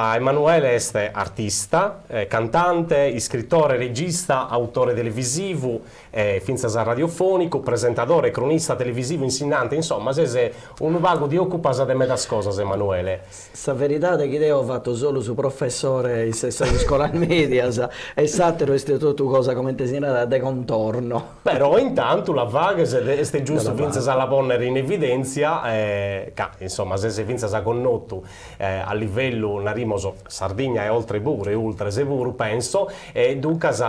Emanuele è artista, cantante, scrittore, regista, autore televisivo, finzas radiofonico, presentatore, cronista televisivo, insegnante, insomma, sei un vago di occupas de medas cosas, Emanuele. La verità è che io ho fatto solo su professore in scuola media e satiro è tutto cosa come te si nada de contorno. Però intanto la vaga è giusto finzas alla ponere in evidenza, insomma, se finzas a connotto a livello narimoso Sardegna e oltre pure, oltre sepuro, penso, e Ducas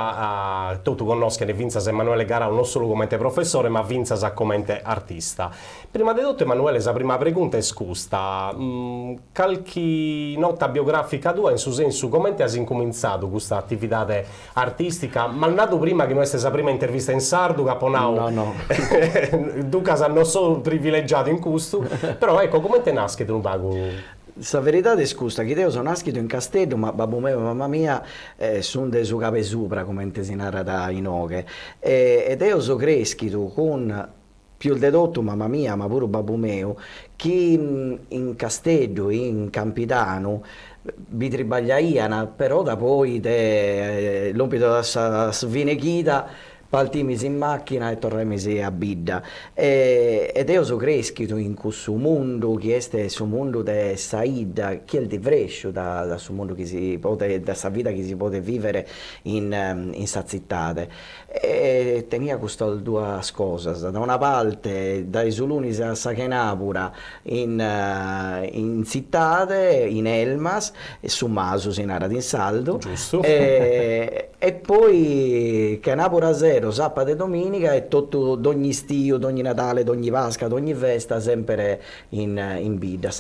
tu conosci ne vinzas Emanuele Garau non solo come professore, ma vinzas come artista. Prima di tutto, Emanuele, la prima pregunta è scusta. Qualche nota biografica tua, in su senso, come hai incominciato questa attività artistica? Ma nato prima che noi stessa la prima intervista in sardo, Caponau? No. Ducas non sono privilegiato in questo, però ecco, come te nasce un vago? La verità è scusa, che io sono nascito in Castello, ma babbo mio e mamma mia sono de su cape supra, come si narra in Oghe. Ed io sono cresciuto con più di tutto mamma mia, ma pure babbo mio, che in Castello, in Campitano, vi tribagliaiano, però da poi l'ompito da svinechita, partimisi in macchina e tornamisi a Bidda. Ed io sono cresciuto in questo mondo che è questo mondo di saida, che è il diverso da questo mondo che si può, da questa vita che si può vivere in questa città. E tenia queste due cose, da una parte dai Soluni a Sachenapura in città, in Elmas, e su Maso si narra in Saldo. Giusto. E poi Canapura Zero, sabato e domenica e tutto, ogni stio, ogni Natale, ogni Pasqua, ogni festa sempre in Bidda.